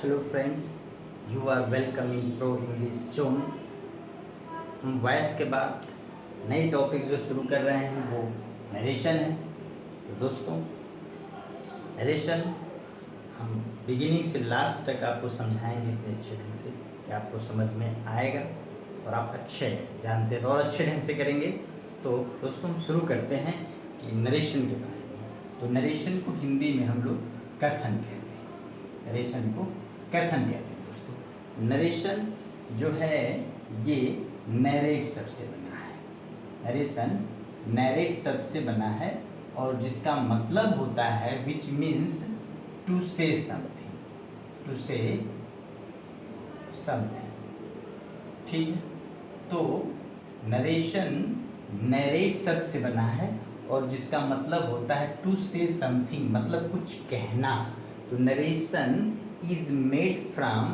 Hello friends, you are welcome in pro English zone. हम voice के बाद नए टॉपिक जो शुरू कर रहे हैं वो नरेशन है। तो दोस्तों, नरेशन हम बिगिनिंग से लास्ट तक आपको समझाएंगे इतने अच्छे ढंग से कि आपको समझ में आएगा और आप अच्छे जानते हैं तो और अच्छे ढंग से करेंगे। तो दोस्तों, हम शुरू करते हैं कि नरेशन के बारे में। तो नरेशन को हिंदी में हम लोग कथन कहते हैं। नरेशन को कथन कहते हैं दोस्तों। नरेशन जो है ये नैरेट शब्द से बना है। नरेशन नैरेट शब्द से बना है और जिसका मतलब होता है which means to say something, to say something. ठीक है, तो नरेशन नैरेट शब्द से बना है और जिसका मतलब होता है टू से समथिंग, मतलब कुछ कहना। तो narration is made from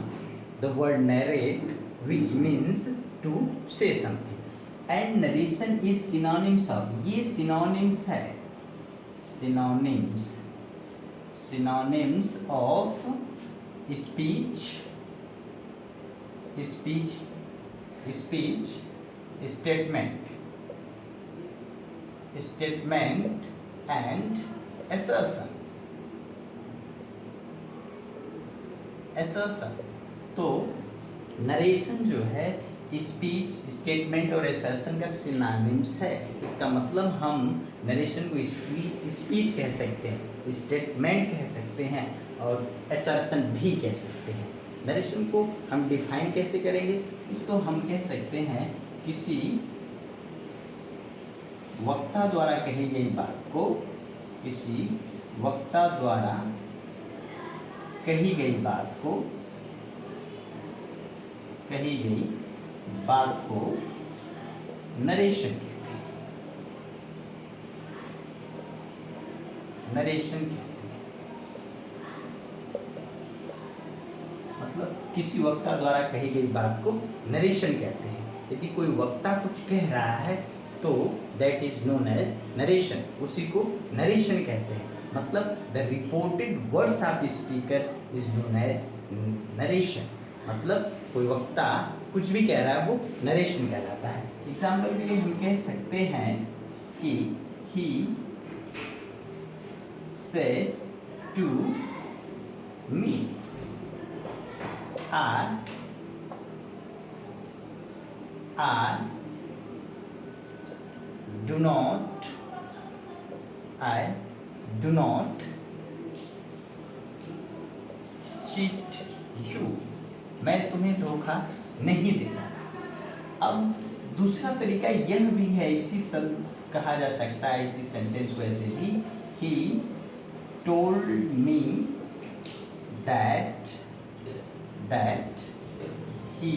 the word narrate, which means to say something, and narration is synonyms of, ये synonyms है, synonyms of speech, statement and assertion। तो नरेशन जो है स्पीच, स्टेटमेंट और असर्शन का सिनोनिम्स है। इसका मतलब हम नरेशन को स्पीच कह सकते हैं, स्टेटमेंट कह सकते हैं और असर्शन भी कह सकते हैं। नरेशन को हम डिफाइन कैसे करेंगे? उसको हम कह सकते हैं किसी वक्ता द्वारा कही गई बात को, किसी वक्ता द्वारा कही गई बात को नरेशन कहते हैं। मतलब किसी वक्ता द्वारा कही गई बात को नरेशन कहते हैं। यदि कोई वक्ता कुछ कह रहा है तो that is known as narration, उसी को नरेशन कहते हैं। मतलब the reported words of speaker is known as narration. मतलब कोई वक्ता कुछ भी कह रहा है वो नरेशन कहलाता है। एग्जाम्पल के लिए हम कह सकते हैं कि he said to me, I do not cheat you, मैं तुम्हें धोखा नहीं देता। अब दूसरा तरीका यह भी है, इसी शब्द कहा जा सकता है इसी सेंटेंस को ऐसे भी, he told me that he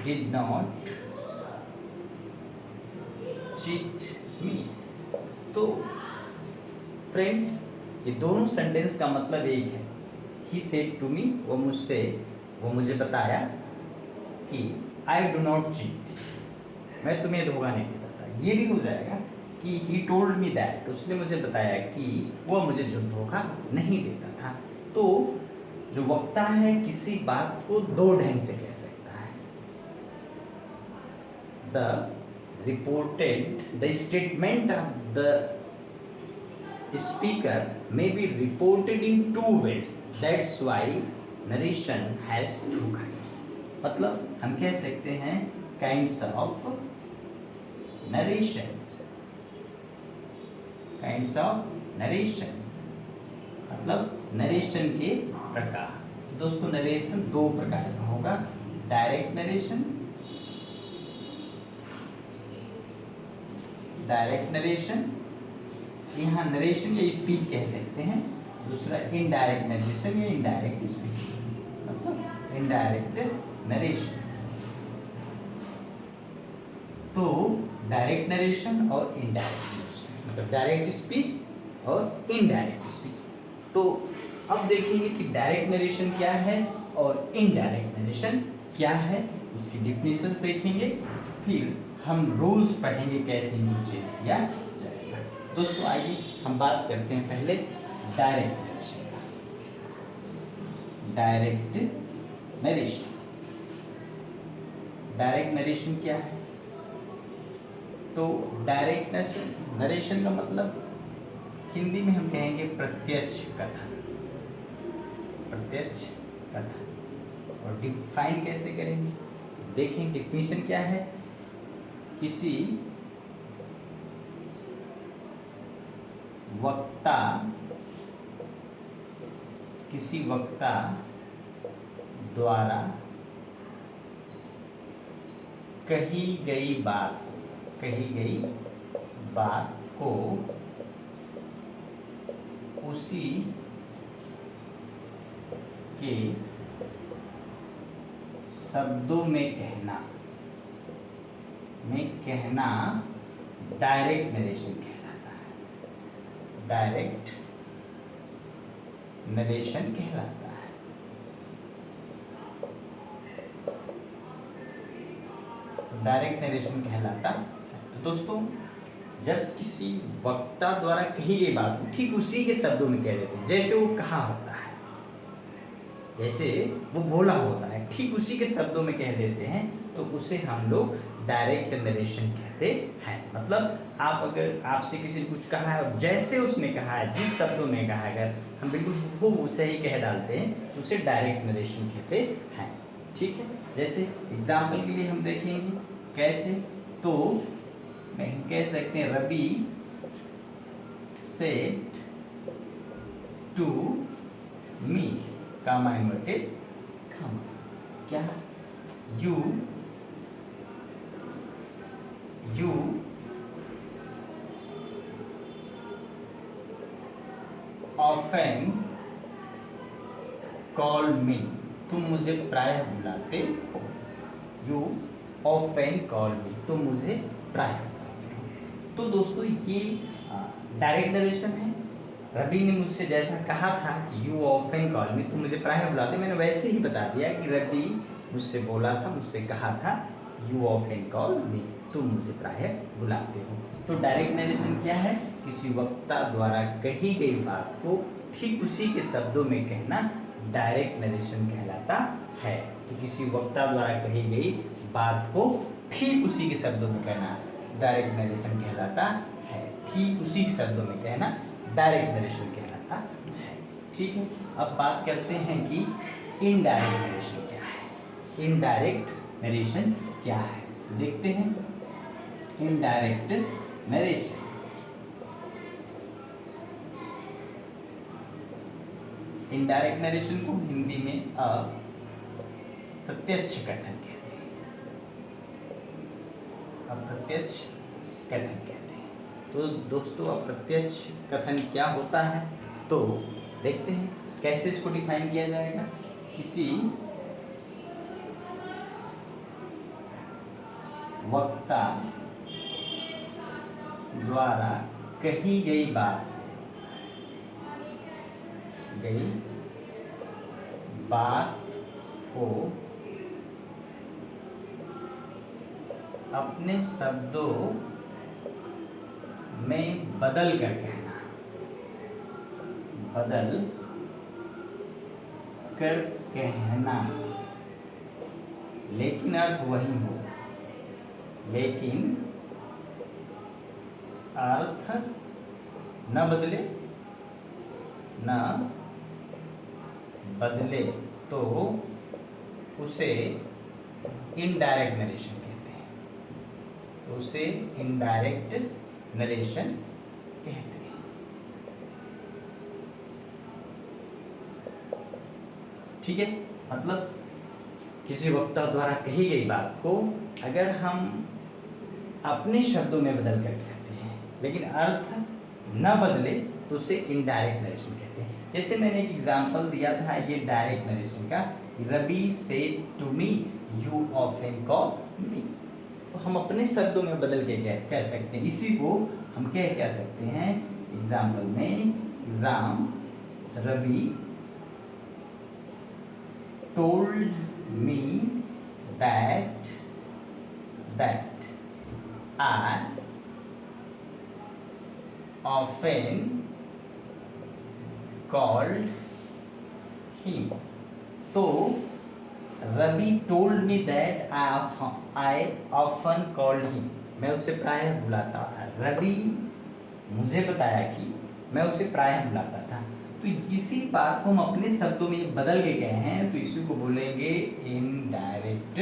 did not cheat me। तो फ्रेंड्स, ये दोनों सेंटेंस का मतलब एक है। ही सेड टू मी, वो मुझे बताया कि आई डू नॉट चीट, मैं तुम्हें धोखा नहीं देता था। ये भी हो जाएगा कि ही टोल्ड मी दैट, उसने मुझे बताया कि वो मुझे जो धोखा नहीं देता था। तो जो वक्ता है किसी बात को दो ढंग से कह सकता है। The statement of the speaker may be reported in two ways. That's why narration has two kinds. मतलब हम कह सकते हैं kinds of narrations. मतलब नरेशन के प्रकार। दोस्तों, नरेशन दो प्रकार का होगा, डायरेक्ट नरेशन, यहाँ नरेशन या स्पीच कह सकते हैं। दूसरा इनडायरेक्ट नरेशन या इनडायरेक्ट स्पीच, मतलब इनडायरेक्ट नरेशन। तो डायरेक्ट नरेशन और इनडायरेक्ट नरेशन, मतलब डायरेक्ट स्पीच और इनडायरेक्ट स्पीच। तो अब देखेंगे कि डायरेक्ट नरेशन क्या है और इनडायरेक्ट नरेशन क्या है, इसकी डिफिनेशन देखेंगे, फिर हम रूल्स पढ़ेंगे कैसे इनको चेंज किया जाएगा। दोस्तों, आइए हम बात करते हैं पहले डायरेक्ट नरेशन का। Direct narration. डायरेक्ट नरेशन क्या है? तो डायरेक्ट नरेशन का मतलब हिंदी में हम कहेंगे प्रत्यक्ष कथन। प्रत्यक्ष कथन। और डिफाइन कैसे करेंगे? देखें डिफिनेशन क्या है। किसी वक्ता द्वारा कही गई बात को उसी के शब्दों में कहना डायरेक्ट नरेशन कहलाता है। डायरेक्ट नरेशन कहलाता है। तो डायरेक्ट नरेशन कहलाता है। तो दोस्तों, जब किसी वक्ता द्वारा कही गई बात को ठीक उसी के शब्दों में कह देते हैं, जैसे वो कहा होता है, जैसे वो बोला होता है, ठीक उसी के शब्दों में कह देते हैं, तो उसे हम लोग डायरेक्ट नरेशन कहते हैं। मतलब अगर आपसे किसी ने कुछ कहा है, जैसे उसने कहा है, जिस शब्दों में कहा है, अगर हम बिल्कुल वो उसे ही कह डालते हैं तो उसे डायरेक्ट नरेशन कहते हैं। ठीक है। जैसे एग्जाम्पल के लिए हम देखेंगे कैसे, तो मैं कह सकते हैं Ravi said to me, comma inverted comma, क्या यू ऑफन कॉल मी, तुम मुझे प्रायः बुलाते हो। यू ऑफन कॉल मी, तुम मुझे प्रायः बुलाते हो। तो दोस्तों ये डायरेक्ट नरेशन है। रवि ने मुझसे जैसा कहा था कि यू ऑफन कॉल मी, तुम मुझे प्रायः बुलाते, मैंने वैसे ही बता दिया कि रवि मुझसे बोला था, मुझसे कहा था यू ऑफन कॉल मी, तुम मुझे प्रायः बुलाते हो। तो डायरेक्ट नरेशन क्या है? किसी वक्ता द्वारा कही गई बात को ठीक उसी के शब्दों में कहना डायरेक्ट नरेशन कहलाता है। तो किसी वक्ता द्वारा कही गई बात को ठीक उसी के शब्दों में कहना डायरेक्ट नरेशन कहलाता है। ठीक उसी के शब्दों में कहना डायरेक्ट नरेशन कहलाता है। ठीक है। अब बात करते हैं कि इनडायरेक्ट नरेशन क्या है। इनडायरेक्ट नरेशन क्या है देखते हैं। इनडायरेक्ट नरेशन, इनडायरेक्ट नरेशन को हिंदी में अप्रत्यक्ष कथन कहते हैं। अप्रत्यक्ष कथन कहते हैं। तो दोस्तों, अप्रत्यक्ष कथन क्या होता है तो देखते हैं कैसे इसको डिफाइन किया जाएगा। किसी वक्ता द्वारा कही गई बात को अपने शब्दों में बदल कर कहना, लेकिन अर्थ वही हो, लेकिन अर्थ न बदले तो उसे इनडायरेक्ट नरेशन कहते हैं। तो उसे इनडायरेक्ट नरेशन कहते हैं। ठीक है। मतलब किसी वक्ता द्वारा कही गई बात को अगर हम अपने शब्दों में बदल कर कहते हैं, लेकिन अर्थ न बदले तो उसे इनडायरेक्ट नरेशन कहते हैं। जैसे मैंने एक एग्जांपल दिया था ये डायरेक्ट नरेशन का, Ravi said to me you often call me. तो हम अपने शब्दों में बदल के कह सकते हैं। इसी को हम कह सकते हैं एग्जांपल में, Ravi told me that I often called him। तो Ravi told me that I often called him, मैं उसे प्रायः बुलाता था। रवि मुझे बताया कि मैं उसे प्रायः बुलाता था। तो इसी बात को हम अपने शब्दों में बदल के कहे हैं, तो इसी को बोलेंगे इनडायरेक्ट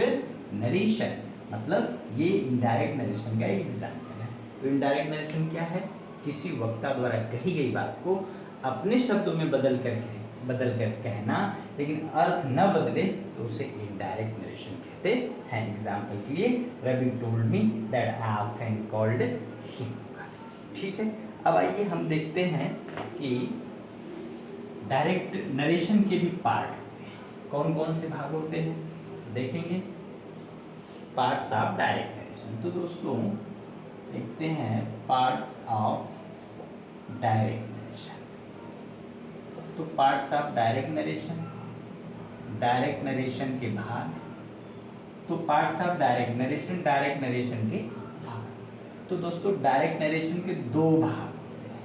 नरेशन। मतलब ये इनडायरेक्ट नरेशन का एक एग्जाम्पल है। तो इनडायरेक्ट नरेशन क्या है? किसी वक्ता द्वारा कही गई बात को अपने शब्दों में बदल कर कहना, लेकिन अर्थ न बदले, तो उसे इनडायरेक्ट नरेशन कहते हैं। एग्जाम्पल के लिए Ravi told me that I often called him. ठीक है, अब आइए हम देखते हैं कि डायरेक्ट नरेशन के भी पार्ट होते हैं। कौन कौन से भाग होते हैं देखेंगे। Parts of direct narration. तो दोस्तों देखते हैं पार्ट्स ऑफ डायरेक्ट नरेशन। तो पार्ट्स ऑफ डायरेक्ट नरेशन के भाग। तो पार्ट्स ऑफ डायरेक्ट नरेशन के भाग। तो दोस्तों डायरेक्ट नरेशन के दो भाग होते हैं।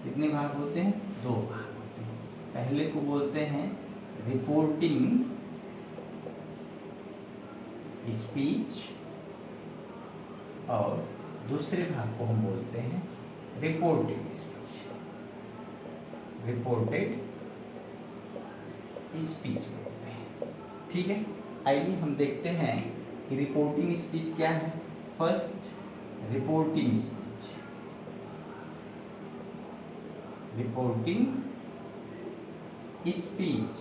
कितने भाग होते हैं? दो भाग होते हैं। पहले को बोलते हैं रिपोर्टिंग स्पीच और दूसरे भाग को हम बोलते हैं रिपोर्टेड स्पीच। रिपोर्टेड स्पीच बोलते हैं। ठीक है, आइए हम देखते हैं कि रिपोर्टिंग स्पीच क्या है। First reporting speech. Reporting speech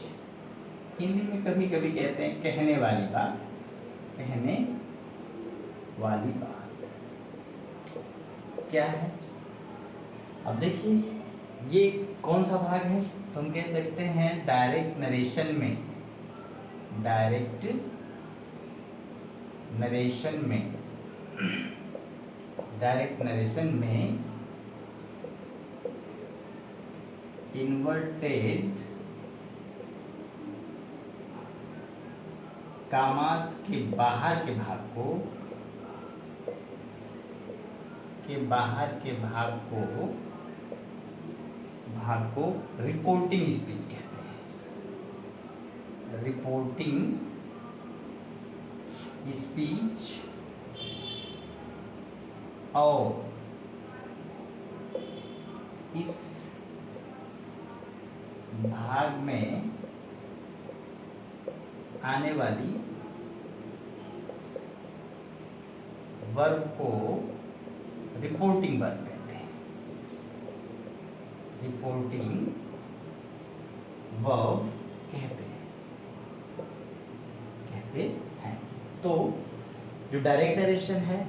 Hindi में कभी कभी कहते हैं कहने वाली बात। कहने वाली बात क्या है? अब देखिए ये कौन सा भाग है? तो हम कह सकते हैं डायरेक्ट नरेशन में इन्वर्टेड कामास के बाहर के भाग को रिपोर्टिंग स्पीच कहते हैं। रिपोर्टिंग स्पीच और इस भाग में आने वाली वर्ब को रिपोर्टिंग वर्ब कहते हैं। रिपोर्टिंग वर्ब कहते हैं। तो जो डायरेक्ट नरेशन है,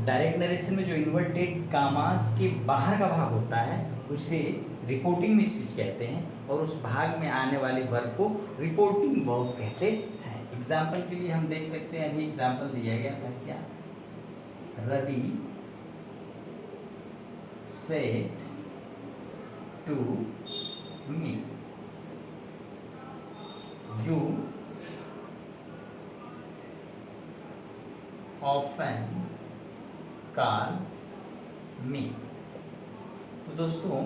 डायरेक्ट नरेशन में जो इन्वर्टेड कामास के बाहर का भाग होता है उसे रिपोर्टिंग स्पीच कहते हैं, और उस भाग में आने वाले वर्ब को रिपोर्टिंग वर्ब कहते हैं। एग्जाम्पल के लिए हम देख सकते हैं, अभी एग्जाम्पल दिया गया था क्या? Ravi said to me, you often call me। तो दोस्तों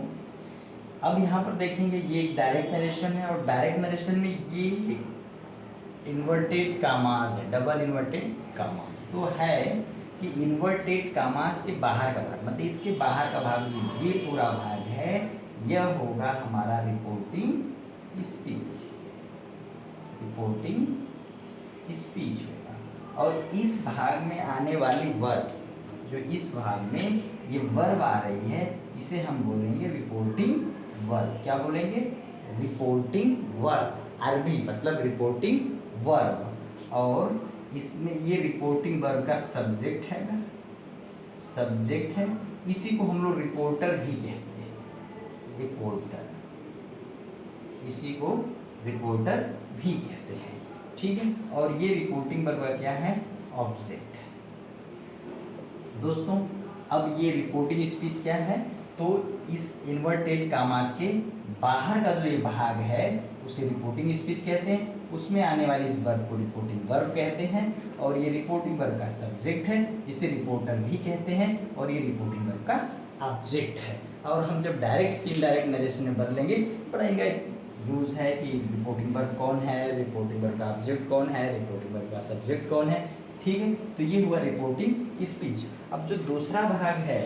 अब यहाँ पर देखेंगे ये एक डायरेक्ट नरेशन है, और डायरेक्ट नरेशन में ये इन्वर्टेड कामास है, डबल इन्वर्टेड कामास। तो है कि इन्वर्टेड कामास के बाहर का भाग, मतलब इसके बाहर का भाग जो ये पूरा भाग है, यह होगा हमारा रिपोर्टिंग स्पीच। रिपोर्टिंग स्पीच होगा, और इस भाग में आने वाली वर्ब, जो इस भाग में ये वर्ब आ रही है, इसे हम बोलेंगे रिपोर्टिंग वर्ब। क्या बोलेंगे? Reporting verb. आरबी मतलब रिपोर्टिंग वर्ब, और इसमें ये रिपोर्टिंग वर्ब का सब्जेक्ट है ना, सब्जेक्ट है। इसी को हम लोग रिपोर्टर भी कहते हैं। रिपोर्टर, इसी को रिपोर्टर भी कहते हैं। ठीक है, और ये रिपोर्टिंग वर्ब का क्या है? ऑब्जेक्ट है। दोस्तों अब ये रिपोर्टिंग स्पीच क्या है? तो इस इन्वर्टेड कामास के बाहर का जो ये भाग है उसे रिपोर्टिंग स्पीच कहते हैं। उसमें आने वाली इस वर्ब को रिपोर्टिंग वर्ब कहते हैं, और ये रिपोर्टिंग वर्ब का सब्जेक्ट है, इसे रिपोर्टर भी कहते हैं, और ये रिपोर्टिंग वर्ब का ऑब्जेक्ट है। और हम जब डायरेक्ट से इनडायरेक्ट नरेशन में बदलेंगे, पढ़ेंगे यूज़ है कि रिपोर्टिंग वर्ब कौन है, रिपोर्टिंग वर्ब का ऑब्जेक्ट कौन है, रिपोर्टिंग वर्ब का सब्जेक्ट कौन है। ठीक है, तो ये हुआ रिपोर्टिंग स्पीच। अब जो दूसरा भाग है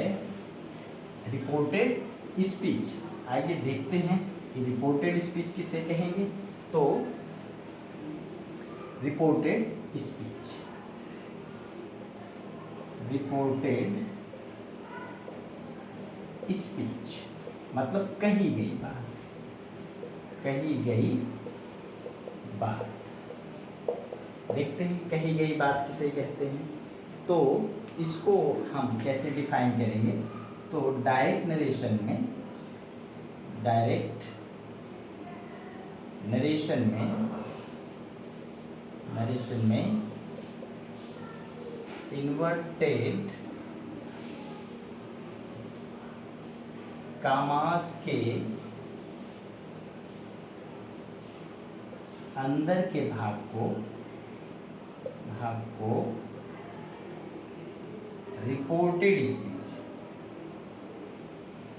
रिपोर्टेड स्पीच, आइए देखते हैं कि रिपोर्टेड स्पीच किसे कहेंगे। तो रिपोर्टेड स्पीच, रिपोर्टेड स्पीच मतलब कही गई बात, कही गई बात। देखते हैं कही गई बात किसे कहते हैं। तो इसको हम कैसे डिफाइन करेंगे। तो डायरेक्ट नरेशन में, डायरेक्ट नरेशन में, नरेशन में इन्वर्टेड कामास के अंदर के भाग को रिपोर्टेड स्पीच,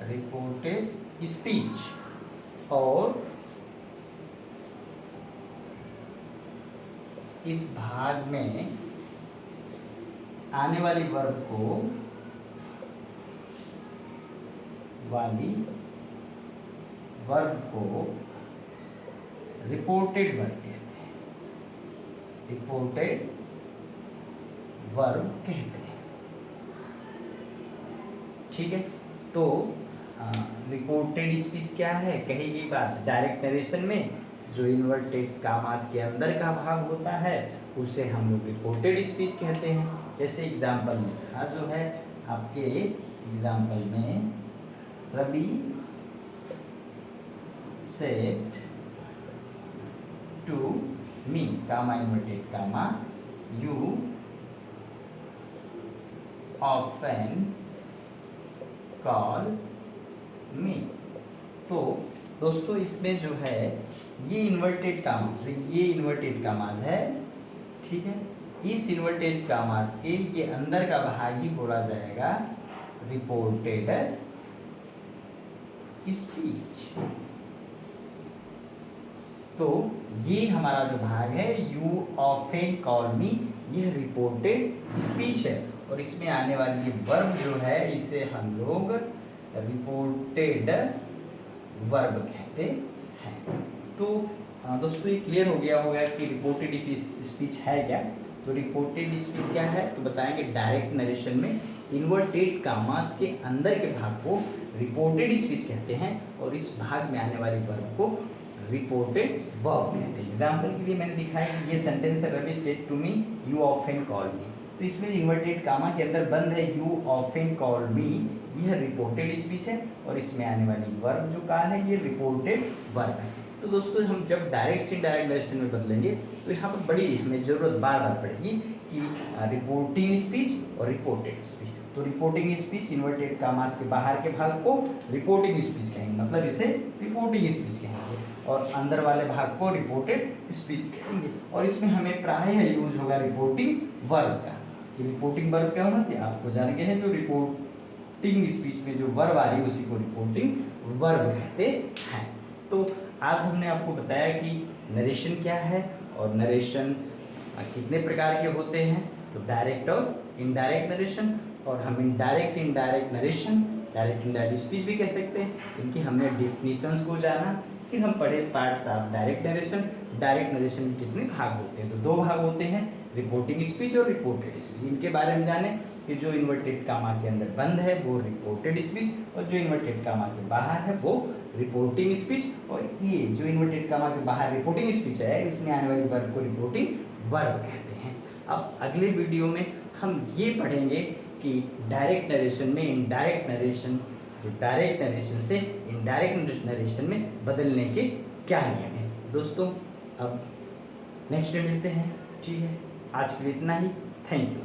रिपोर्टेड स्पीच, और इस भाग में आने वाली वर्ब को रिपोर्टेड वर्ब कहते हैं, रिपोर्टेड वर्ब कहते हैं। ठीक है, तो रिपोर्टेड स्पीच क्या है, कही गई बात। डायरेक्ट नरेशन में जो इन्वर्टेड कामास के अंदर का भाग होता है उसे हम लोग रिपोर्टेड स्पीच कहते हैं। जैसे एग्जाम्पल में जो है आपके एग्जाम्पल में Ravi said to me, comma inverted comma, you often call me. तो दोस्तों इसमें जो है ये इन्वर्टेड कामास, जो ये इन्वर्टेड कामास है, ठीक है, इस इन्वर्टेड कामास के ये अंदर का भाग ही बोला जाएगा रिपोर्टेड स्पीच। तो ये हमारा जो भाग है यू ऑफन कॉल मी, यह रिपोर्टेड स्पीच है, और इसमें आने वाली वर्ब जो है इसे हम लोग रिपोर्टेड वर्ब कहते हैं। तो दोस्तों ये क्लियर हो गया होगा कि रिपोर्टेड स्पीच है क्या। तो रिपोर्टेड स्पीच क्या है तो बताएंगे डायरेक्ट नरेशन में इन्वर्टेड कामास के अंदर के भाग को रिपोर्टेड स्पीच कहते हैं, और इस भाग में आने वाली वर्ब को रिपोर्टेड वर्ब कहते हैं। एग्जाम्पल के लिए मैंने दिखाया कि ये सेंटेंस है Ravi said to me you often call me. तो इसमें इन्वर्टेड कामा के अंदर बंद है यू ऑफन कॉल मी, यह रिपोर्टेड स्पीच है, और इसमें आने वाली वर्ब जो कहा है ये रिपोर्टेड वर्ब है। तो दोस्तों हम जब डायरेक्ट से डायरेक्ट नरेशन में बदलेंगे तो यहाँ पर बड़ी हमें ज़रूरत बार बार पड़ेगी कि रिपोर्टिंग स्पीच और रिपोर्टेड स्पीच। तो रिपोर्टिंग स्पीच इन्वर्टेड कामास के बाहर के भाग को रिपोर्टिंग स्पीच कहेंगे, मतलब इसे रिपोर्टिंग स्पीच कहेंगे, और अंदर वाले भाग को रिपोर्टेड स्पीच कहेंगे। और इसमें हमें प्रायः यूज होगा रिपोर्टिंग वर्ब का। रिपोर्टिंग वर्ब क्या होना चाहिए आपको जान के है, जो रिपोर्टिंग स्पीच में जो वर्ब आ रही है उसी को रिपोर्टिंग वर्ब कहते हैं। तो आज हमने आपको बताया कि नरेशन क्या है और नरेशन कितने प्रकार के होते हैं। तो डायरेक्ट और इनडायरेक्ट नरेशन, और हम indirect narration, direct indirect speech भी कह सकते हैं। इनकी हमने डिफिनीशंस को जाना। फिर हम पढ़े parts of direct narration. Direct narration में कितने भाग होते हैं तो 2 भाग होते हैं, रिपोर्टिंग स्पीच और रिपोर्टेड स्पीच। इनके बारे में जाने कि जो इन्वर्टेड कामा के अंदर बंद है वो रिपोर्टेड स्पीच, और जो इन्वर्टेड कामा के बाहर है वो रिपोर्टिंग स्पीच। और ये जो इन्वर्टेड कामा के बाहर रिपोर्टिंग स्पीच है इसमें आने वाली वर्ब को रिपोर्टिंग वर्ब कहते हैं। अब अगले वीडियो में हम ये पढ़ेंगे कि डायरेक्ट नरेशन में इनडायरेक्ट नरेशन, जो डायरेक्ट नरेशन से इनडायरेक्ट नरेशन में बदलने के क्या नियम हैं। दोस्तों अब नेक्स्ट डे मिलते हैं, ठीक है। आज के लिए इतना ही, थैंक यू।